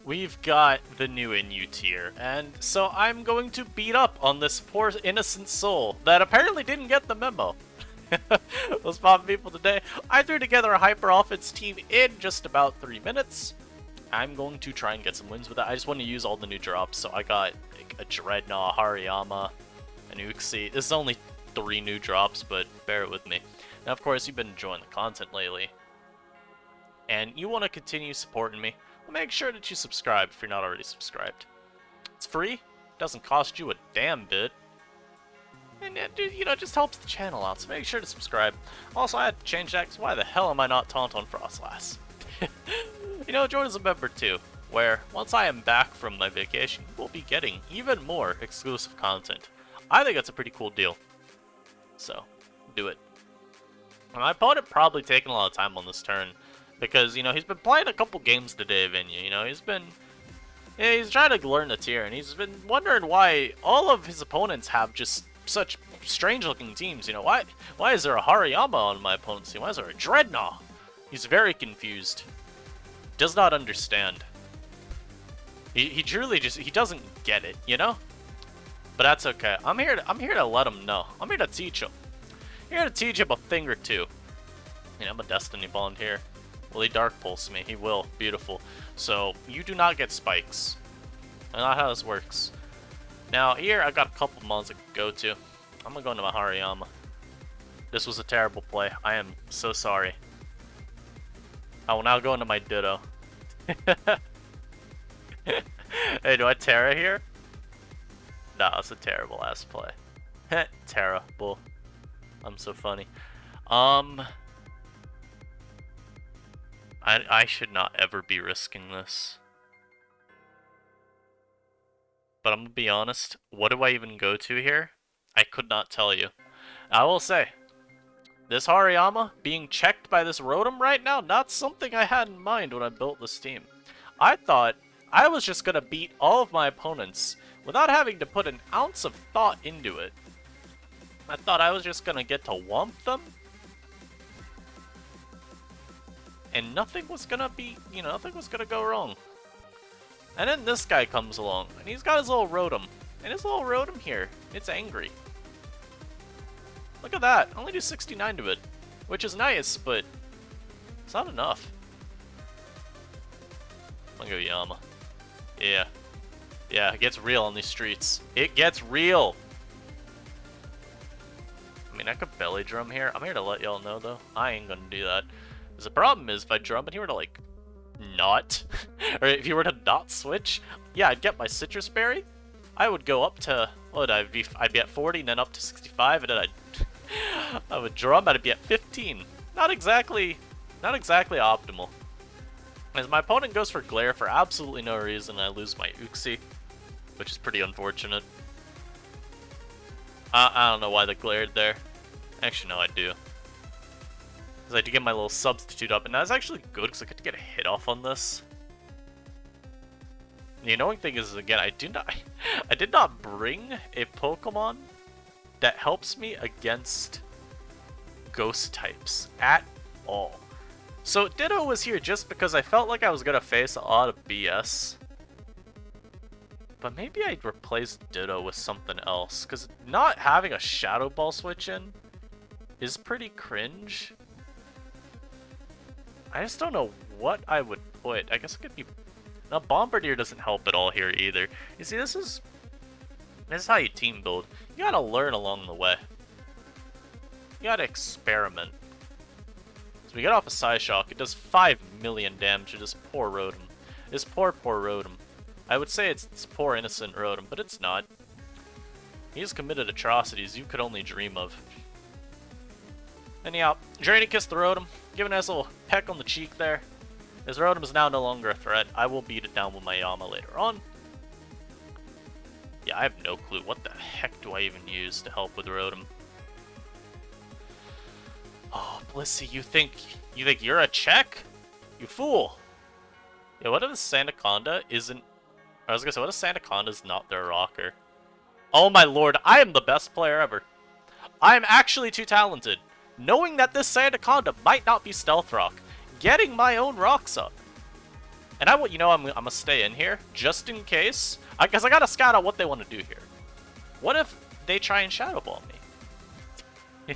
we've got the new NU tier, and so I'm going to beat up on this poor innocent soul that apparently didn't get the memo. Those pop people today. I threw together a hyper offense team in just about 3 minutes. I'm going to try and get some wins with that. I just want to use all the new drops, so I got like, a Dreadnought, Hariyama, an Uxie. This is only 3 new drops, but bear it with me. Now, of course, you've been enjoying the content lately, and you want to continue supporting me. Well, make sure that you subscribe if you're not already subscribed. It's free, doesn't cost you a damn bit, and you know, just helps the channel out, so make sure to subscribe. Also, I had to change that, because why the hell am I not Taunt on Frostlass? You know, join as a member too, where once I am back from my vacation, we'll be getting even more exclusive content. I think that's a pretty cool deal, so do it. My opponent probably taking a lot of time on this turn, because, you know, he's been playing a couple games today, Vinya. You know, he's trying to learn the tier, and he's been wondering why all of his opponents have just such strange-looking teams. You know, why is there a Hariyama on my opponent's team? Why is there a Dreadnought? He's very confused. Does not understand. He truly he doesn't get it, you know? But that's okay. I'm here to let him know. I'm here to teach him. Here to teach him a thing or two. You know, I'm a Destiny Bond here. Will he Dark Pulse me? He will. Beautiful. So, you do not get spikes. That's not how this works. Now, here, I got a couple mods I could go to. I'm gonna go into my Hariyama. This was a terrible play. I am so sorry. I will now go into my Ditto. Hey, do I Terra here? Nah, it's a terrible ass play. Terrible. I'm so funny. I should not ever be risking this. But I'm gonna be honest, what do I even go to here? I could not tell you. I will say, this Hariyama being checked by this Rotom right now, not something I had in mind when I built this team. I thought I was just gonna beat all of my opponents without having to put an ounce of thought into it. I thought I was just gonna get to whomp them, and nothing was gonna be, you know, nothing was gonna go wrong. And then this guy comes along, and he's got his little Rotom, and his little Rotom here, it's angry. Look at that, I only do 69 to it, which is nice, but it's not enough. I'm gonna go Yama. Yeah. Yeah, it gets real on these streets. It gets real! I mean, I could belly drum here. I'm here to let y'all know, though. I ain't gonna do that. Because the problem is, if I drum and he were to, like, not, or if you were to not switch, yeah, I'd get my Citrus Berry. I would go up to, what would I'd be at 40, and then up to 65, and then I would drum, I'd be at 15. Not exactly optimal. As my opponent goes for Glare for absolutely no reason, I lose my Uxie, which is pretty unfortunate. I don't know why they glared there. Actually, no, I do. Because I had to get my little substitute up, and that's actually good, because I get to get a hit off on this. The annoying thing is, again, I did not bring a Pokemon that helps me against Ghost types at all. So Ditto was here just because I felt like I was going to face a lot of BS. But maybe I'd replace Ditto with something else, because not having a Shadow Ball switch in is pretty cringe. I just don't know what I would put. I guess it could be... Now, Bombardier doesn't help at all here either. You see, this is how you team build. You gotta learn along the way. You gotta experiment. So we get off a Psyshock. It does 5 million damage to this poor Rotom. This poor Rotom. I would say it's poor innocent Rotom, but it's not. He's committed atrocities you could only dream of. Anyhow, Drainy Kiss the Rotom, giving us a little peck on the cheek there. His Rotom is now no longer a threat. I will beat it down with my Yama later on. Yeah, I have no clue. What the heck do I even use to help with Rotom? Oh, Blissey, you think you're a check? You fool! Yeah, what if the Sandaconda isn't... I was gonna say, what if Sandaconda's not their rocker? Oh my lord, I am the best player ever. I am actually too talented. Knowing that this Sandaconda might not be Stealth Rock, getting my own rocks up, And you know, I'm gonna stay in here just in case, because I gotta scout out what they want to do here. What if they try and Shadow Ball me?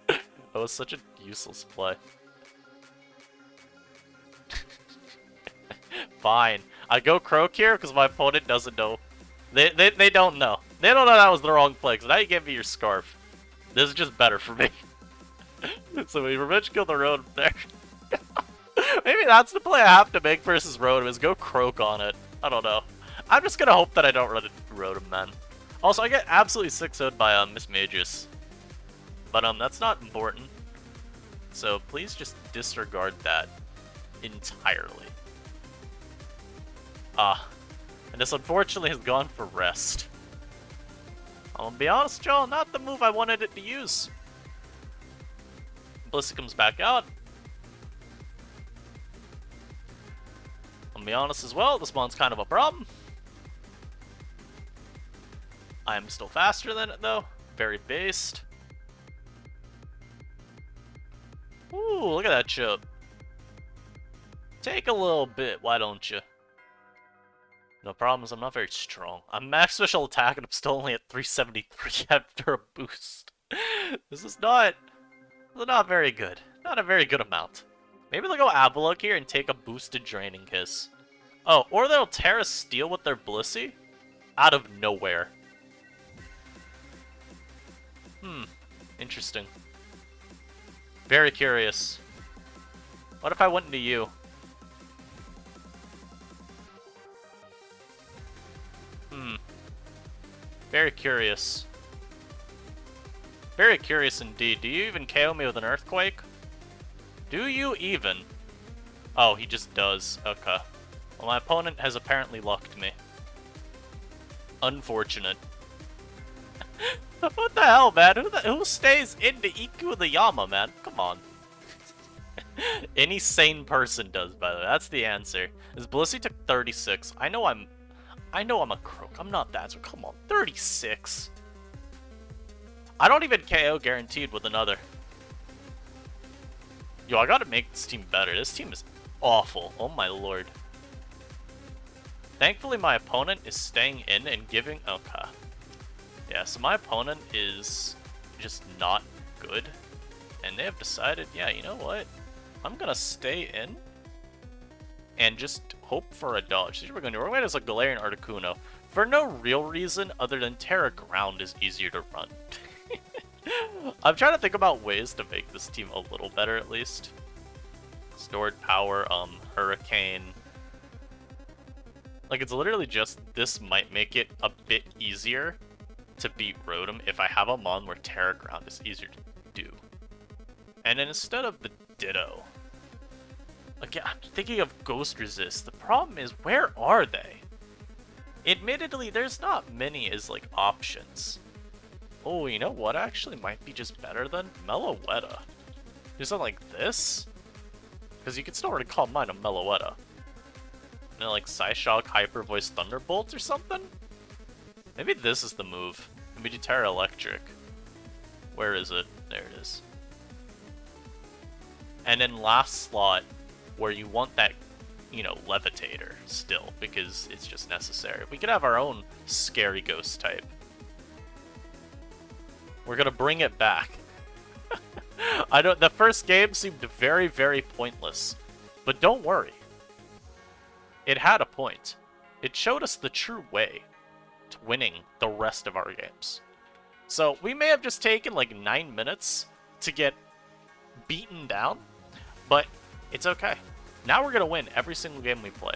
That was such a useless play. Fine. I go Croak here because my opponent doesn't know. They don't know. They don't know that was the wrong play, because now you gave me your Scarf. This is just better for me. So we revenge kill the Rotom there. Maybe that's the play I have to make versus Rotom, is go Croak on it. I don't know. I'm just gonna hope that I don't run into Rotom, man. Also, I get absolutely 6-0'd by Miss Magus. But that's not important. So please just disregard that entirely. And this unfortunately has gone for rest. I'm gonna be honest, y'all, not the move I wanted it to use. Blissey comes back out. I'm gonna be honest as well, this mon's kind of a problem. I am still faster than it though. Very based. Ooh, look at that chub. Take a little bit, why don't you? No problems, I'm not very strong. I'm max special attack and I'm still only at 373 after a boost. This is not very good. Not a very good amount. Maybe they'll go Avalok here and take a boosted Draining Kiss. Oh, or they'll Terra Steel with their Blissey? Out of nowhere. Interesting. Very curious. What if I went into you? Very curious. Very curious indeed. Do you even KO me with an Earthquake? Do you even? Oh, he just does. Okay. Well, my opponent has apparently locked me. Unfortunate. What the hell, man? Who stays into Iku the Yama, man? Come on. Any sane person does, by the way. That's the answer. This Blissey took 36. I know I'm a croak. I'm not that, so come on. 36. I don't even KO guaranteed with another. Yo, I gotta make this team better. This team is awful. Oh my lord. Thankfully, my opponent is staying in and giving... Okay. Yeah, so my opponent is just not good. And they have decided, yeah, you know what? I'm gonna stay in and just hope for a dodge. So we're going to do. We're going to a Galarian Articuno for no real reason other than Terra Ground is easier to run. I'm trying to think about ways to make this team a little better at least. Stored Power, Hurricane. Like, it's literally just, this might make it a bit easier to beat Rotom if I have a mon where Terra Ground is easier to do. And then instead of the Ditto, again, I'm thinking of Ghost Resist. The problem is, where are they? Admittedly, there's not many as, like, options. Oh, you know what actually might be just better than Meloetta? Do something like this? Because you can still already call mine a Meloetta. You know, like Psyshock, Hyper Voice, Thunderbolt or something? Maybe this is the move. Maybe do Terra Electric. Where is it? There it is. And then last slot, where you want that, you know, Levitator still, because it's just necessary. We could have our own scary ghost type. We're gonna bring it back. The first game seemed very, very pointless. But don't worry. It had a point. It showed us the true way to winning the rest of our games. So we may have just taken like 9 minutes to get beaten down, but it's okay. Now we're gonna win every single game we play.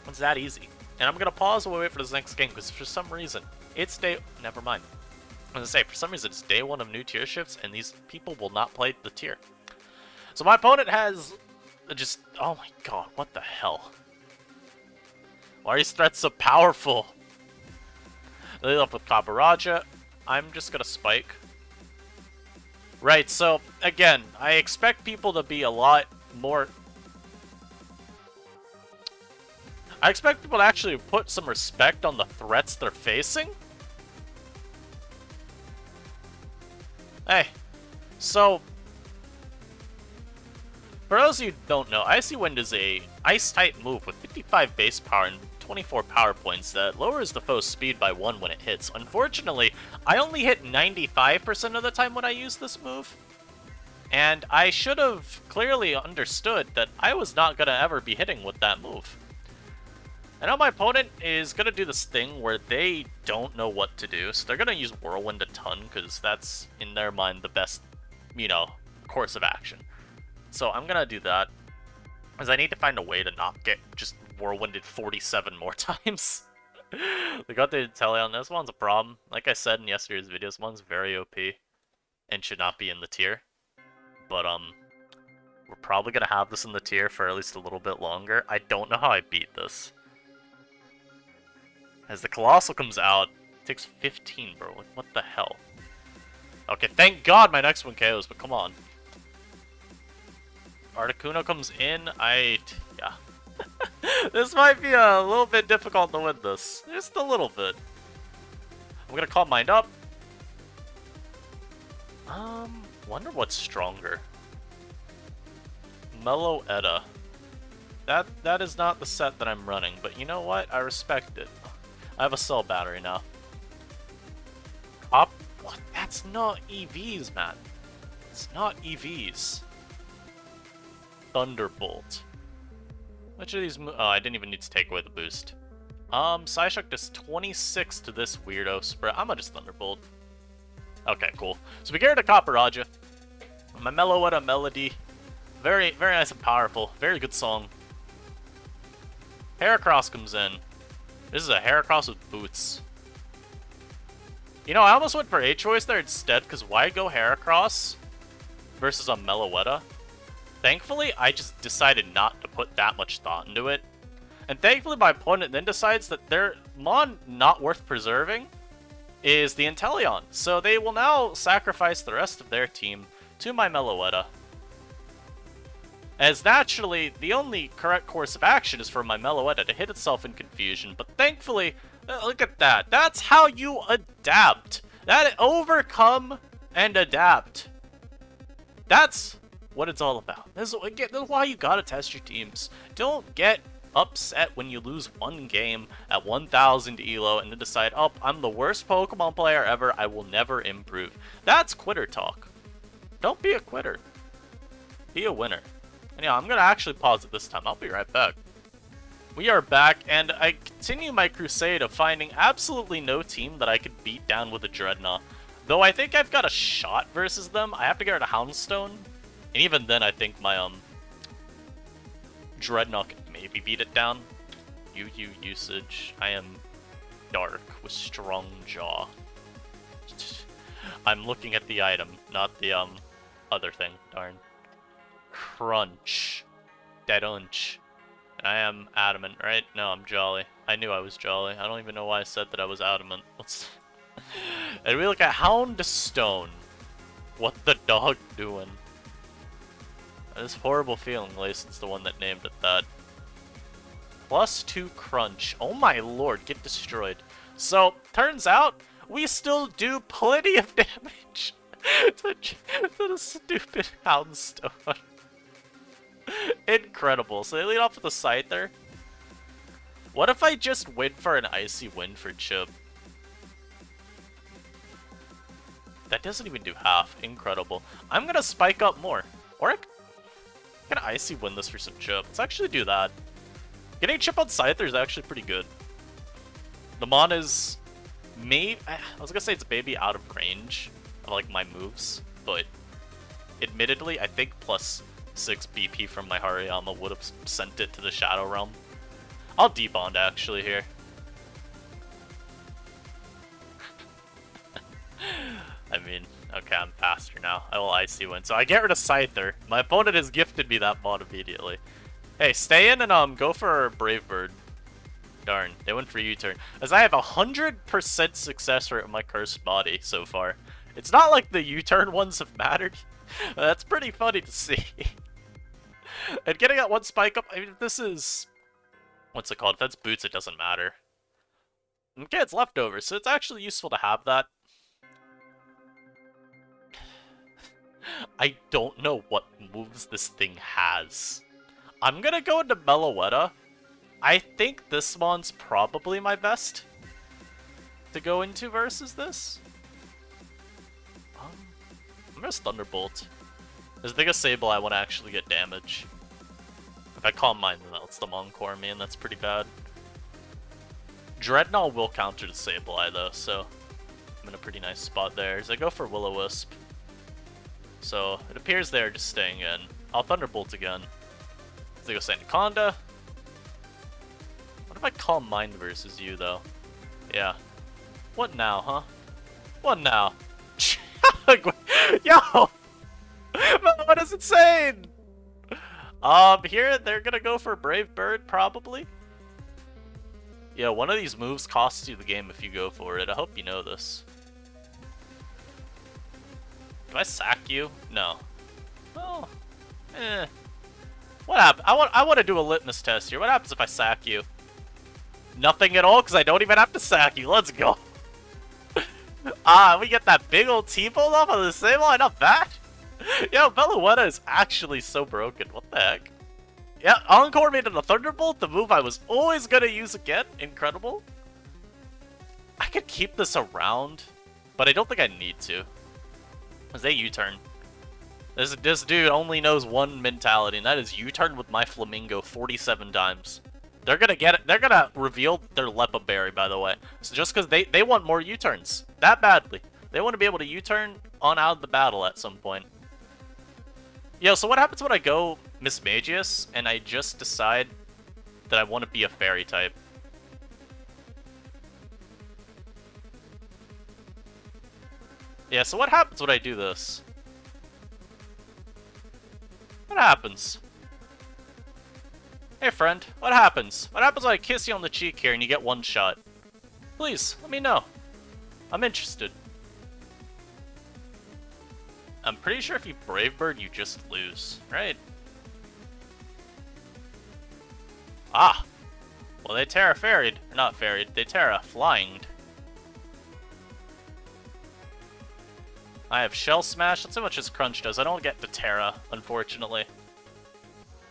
It's that easy. And I'm gonna pause while we wait for this next game, because for some reason, it's never mind. I was gonna say, for some reason, it's day 1 of new tier shifts, and these people will not play the tier. So my opponent has just... Oh my god, what the hell? Why are these threats so powerful? They lead up with Kabaraja. I'm just gonna spike. Right, so, again, I expect people to be a lot more... I expect people to actually put some respect on the threats they're facing. Hey, so, For those of you who don't know, Icy Wind is a ice-type move with 55 base power and 24 power points that lowers the foe's speed by 1 when it hits. Unfortunately, I only hit 95% of the time when I use this move, and I should have clearly understood that I was not going to ever be hitting with that move. I know my opponent is going to do this thing where they don't know what to do, so they're going to use Whirlwind a ton, because that's, in their mind, the best, you know, course of action. So I'm going to do that, because I need to find a way to not get just Whirlwinded 47 more times. They got the Inteleon. This one's a problem. Like I said in yesterday's video, this one's very OP, and should not be in the tier. But, we're probably going to have this in the tier for at least a little bit longer. I don't know how I beat this. As the Colossal comes out, it takes 15, bro. Like, what the hell? Okay, thank God my next one KOs, but come on. Articuno comes in, yeah. This might be a little bit difficult to win this. Just a little bit. I'm gonna Calm Mind up. Wonder what's stronger. Meloetta. That is not the set that I'm running, but you know what? I respect it. I have a cell battery now. What? That's not EVs, man. It's not EVs. Thunderbolt. Which of these oh, I didn't even need to take away the boost. Psyshock does 26 to this weirdo spread. I'm gonna just Thunderbolt. Okay, cool. So we get rid of Copperaja. My Meloetta melody. Very, very nice and powerful. Very good song. Heracross comes in. This is a Heracross with boots. You know, I almost went for A-Choice there instead, because why go Heracross versus a Meloetta? Thankfully, I just decided not to put that much thought into it. And thankfully, my opponent then decides that their Mon not worth preserving is the Inteleon. So they will now sacrifice the rest of their team to my Meloetta. As naturally, the only correct course of action is for my Meloetta to hit itself in confusion, but thankfully, look at that. That's how you adapt. That overcome and adapt. That's what it's all about. This is why you gotta test your teams. Don't get upset when you lose one game at 1000 elo and then decide, oh, I'm the worst Pokemon player ever, I will never improve. That's quitter talk. Don't be a quitter. Be a winner. And yeah, I'm gonna actually pause it this time. I'll be right back. We are back, and I continue my crusade of finding absolutely no team that I could beat down with a Dreadnought. Though I think I've got a shot versus them. I have to get rid of Houndstone. And even then, I think my Dreadnought can maybe beat it down. UU usage. I am dark with strong jaw. I'm looking at the item, not the other thing. Darn. Crunch. Deadunch. And I am adamant, right? No, I'm jolly. I knew I was jolly. I don't even know why I said that I was adamant. And we look at Houndstone. What the dog doing? This horrible feeling, Lason's the one that named it that. +2 crunch. Oh my lord, get destroyed. So, turns out, we still do plenty of damage to the stupid Houndstone. Incredible. So they lead off with a Scyther. What if I just wait for an Icy Wind for Chip? That doesn't even do half. Incredible. I'm gonna spike up more. Or I'm gonna Icy Wind this for some Chip. Let's actually do that. Getting Chip on Scyther is actually pretty good. The Mon is maybe... I was gonna say it's maybe out of range of like my moves, but admittedly, I think +6 BP from my Hariyama would have sent it to the Shadow Realm. I'll debond actually here. I mean, okay, I'm faster now. I will Icy Wind. So I get rid of Scyther. My opponent has gifted me that mod immediately. Hey, stay in and go for Brave Bird. Darn, they went for U-turn. As I have 100% success rate with my Cursed Body so far. It's not like the U-turn ones have mattered. That's pretty funny to see. And getting that one spike up, I mean, if this is... What's it called? If that's boots, it doesn't matter. Okay, it's leftovers, so it's actually useful to have that. I don't know what moves this thing has. I'm gonna go into Meloetta. I think this one's probably my best to go into versus this. I'm gonna Thunderbolt. There's the biggest Sableye I want to actually get damage. If I Calm Mind, then that's the Encore me, and that's pretty bad. Dreadnought will counter the Sableye though, so I'm in a pretty nice spot there. As I go for Will-O-Wisp. So it appears they're just staying in. I'll Thunderbolt again. As I go Sandaconda. What if I Calm Mind versus you though? Yeah. What now, huh? What now? Yo! What is insane? Here they're gonna go for Brave Bird, probably. Yeah, one of these moves costs you the game if you go for it. I hope you know this. Do I sack you? No. Oh. What happened? I want to do a litmus test here. What happens if I sack you? Nothing at all, because I don't even have to sack you. Let's go. We get that big old T-Bolt off of the same line. Not bad. Yo, Meloetta is actually so broken. What the heck? Yeah, Encore made it a Thunderbolt, the move I was always gonna use again. Incredible. I could keep this around, but I don't think I need to. Because they U-turn. This dude only knows one mentality, and that is U-turn with my Flamingo 47 times. They're gonna get it. They're gonna reveal their Lepa Berry, by the way. So just because they want more U-turns that badly, they want to be able to U-turn on out of the battle at some point. Yo, so what happens when I go Mismagius and I just decide that I want to be a fairy type? Yeah, so what happens when I do this? What happens? Hey friend, what happens? What happens when I kiss you on the cheek here and you get one shot? Please, let me know. I'm interested. I'm pretty sure if you Brave Bird, you just lose, right? Ah! Well, they Terra Fairied. Not Fairied, they Terra Flyinged. I have Shell Smash. That's how much his Crunch does. I don't get the Terra, unfortunately.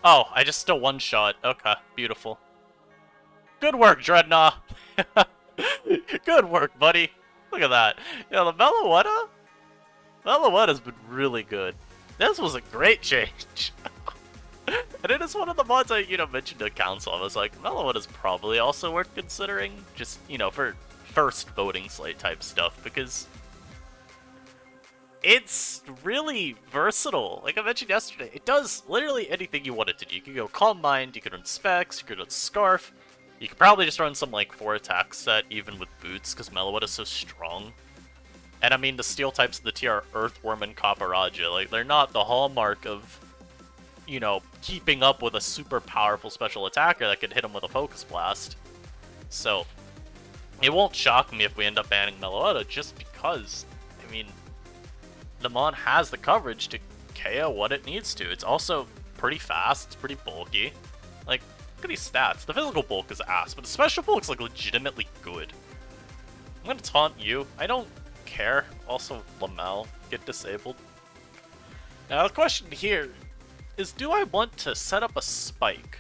Oh, I just still one-shot. Okay, beautiful. Good work, Dreadnought! Good work, buddy. Look at that. Yeah, the Meloetta? Meloetta's been really good. This was a great change. And it is one of the mods I, mentioned to Council. I was like, Meloetta's probably also worth considering. Just, for first voting slate type stuff, because it's really versatile. Like I mentioned yesterday, it does literally anything you want it to do. You can go Calm Mind, you can run Specs, you can run Scarf. You could probably just run some, 4-attack set, even with Boots, because Meloetta's so strong. And I mean, the Steel types of the tier are Earthworm and Copperaja. Like, they're not the hallmark of, keeping up with a super powerful special attacker that could hit him with a Focus Blast. So, it won't shock me if we end up banning Meloetta, just because, I mean, the mon has the coverage to KO what it needs to. It's also pretty fast, it's pretty bulky. Like, look at these stats. The physical bulk is ass, but the special bulk's, legitimately good. I'm gonna taunt you. I don't care. Also, Lamel, get disabled. Now, the question here is, do I want to set up a spike?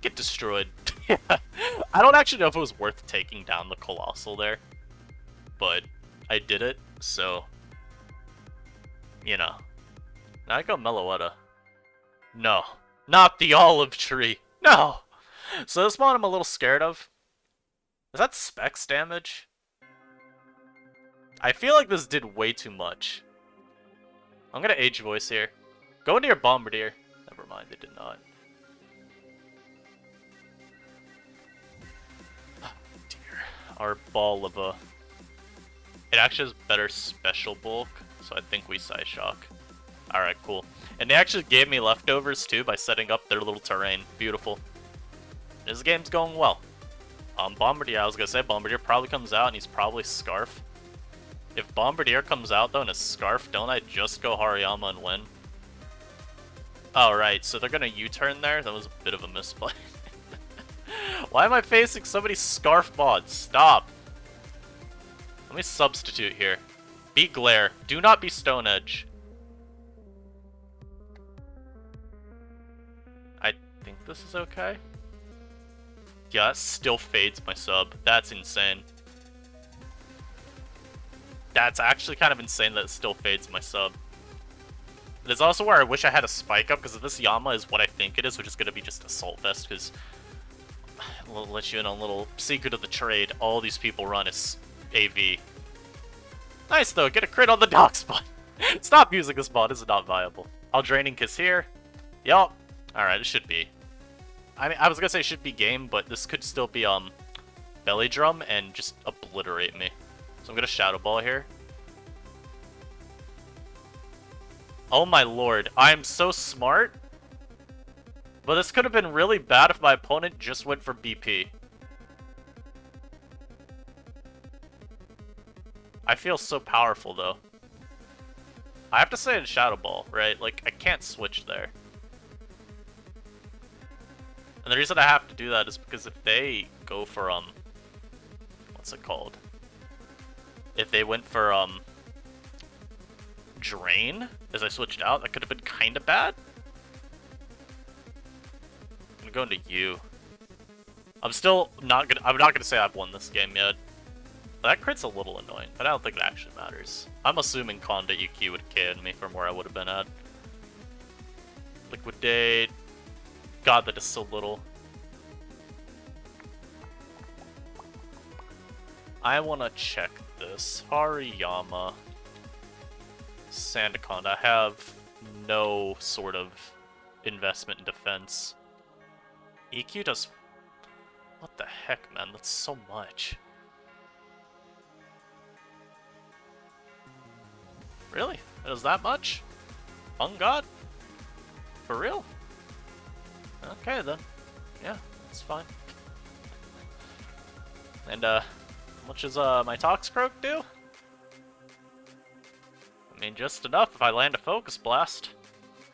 Get destroyed. I don't actually know if it was worth taking down the Colossal there, but I did it, so, Now I go Meloetta. No, not the olive tree. No! So this one I'm a little scared of. Is that Specs damage? I feel like this did way too much. I'm gonna Age Voice here. Go into your Bombardier. Never mind, they did not. Oh, dear. Our Balava. It actually has better special bulk, so I think we Psyshock. Alright, cool. And they actually gave me leftovers too by setting up their little terrain. Beautiful. This game's going well. Bombardier, I was gonna say, Bombardier probably comes out and he's probably Scarf. If Bombardier comes out though and is Scarf, don't I just go Hariyama and win? Oh, right, so they're gonna U-turn there? That was a bit of a misplay. Why am I facing so many Scarf mods? Stop! Let me substitute here. Be Glare. Do not be Stone Edge. I think this is okay. Yeah, it still fades my sub. That's insane. That's actually kind of insane that it still fades my sub. It is also where I wish I had a spike up, because if this Yama is what I think it is, which is going to be just Assault Vest, because I'll let you in on a little secret of the trade. All these people run is AV. Nice though, get a crit on the dock spot. Stop using this mod, this is not viable. I'll Draining Kiss here. Yup. Alright, it should be. I mean, I was gonna say it should be game, but this could still be Belly Drum and just obliterate me. So I'm gonna Shadow Ball here. Oh my lord, I am so smart. But this could have been really bad if my opponent just went for BP. I feel so powerful though. I have to say in Shadow Ball, right? Like, I can't switch there. And the reason I have to do that is because if they go for, what's it called? If they went for, Drain, as I switched out, that could have been kind of bad. I'm gonna go into you. I'm not gonna say I've won this game yet. That crit's a little annoying, but I don't think it actually matters. I'm assuming Conda EQ would KN me from where I would have been at. Liquidate. God, that is so little. I want to check this. Hariyama. Sandaconda. I have no sort of investment in defense. EQ does... What the heck, man? That's so much. Really? It does that much? On God? For real? Okay then. Yeah, that's fine. And how much does my Toxicroak do? I mean, just enough if I land a Focus Blast.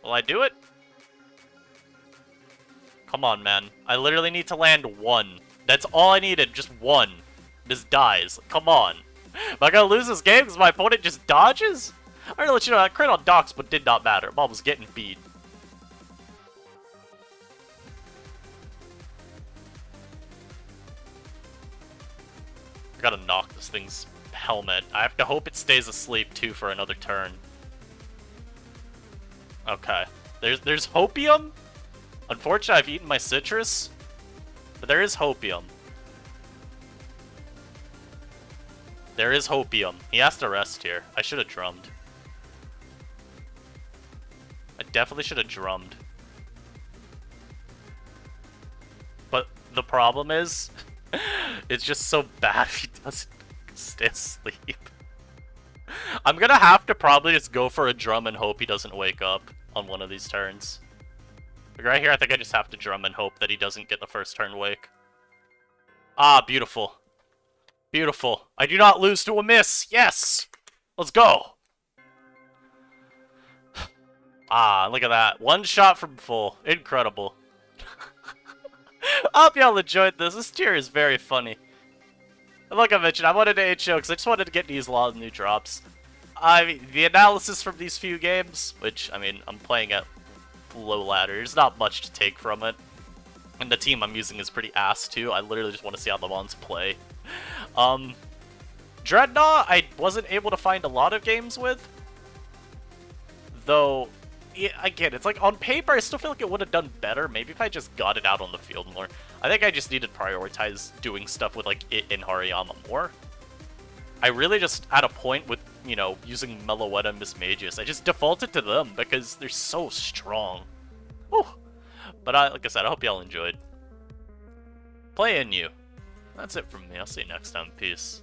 Will I do it? Come on, man. I literally need to land one. That's all I needed, just one. This dies. Come on. Am I gonna lose this game because my opponent just dodges? I'm gonna let you know that crit on Dox, but did not matter. Mom was getting beat. I gotta knock this thing's helmet. I have to hope it stays asleep too for another turn. Okay. There's Hopium. Unfortunately, I've eaten my citrus, but there is Hopium. There is Hopium. He has to rest here. I should have drummed. I definitely should have drummed. But the problem is, it's just so bad if he doesn't stay asleep. I'm gonna have to probably just go for a drum and hope he doesn't wake up on one of these turns. Like right here, I think I just have to drum and hope that he doesn't get the first turn wake. Ah, beautiful. Beautiful. I do not lose to a miss. Yes! Let's go! Ah, look at that. One shot from full. Incredible. I hope y'all enjoyed this. This tier is very funny. And like I mentioned, I wanted to HO because I just wanted to get these lot of new drops. I mean, the analysis from these few games, which, I mean, I'm playing at low ladder. There's not much to take from it. And the team I'm using is pretty ass, too. I literally just want to see how the Mons play. Dreadnought, I wasn't able to find a lot of games with. Though, yeah, again, it's like, on paper, I still feel like it would have done better. Maybe if I just got it out on the field more. I think I just needed to prioritize doing stuff with, like, it and Hariyama more. I really just, at a point with, you know, using Meloetta and Miss Magius, I just defaulted to them because they're so strong. Whew. But like I said, I hope y'all enjoyed. Play in you. That's it from me. I'll see you next time. Peace.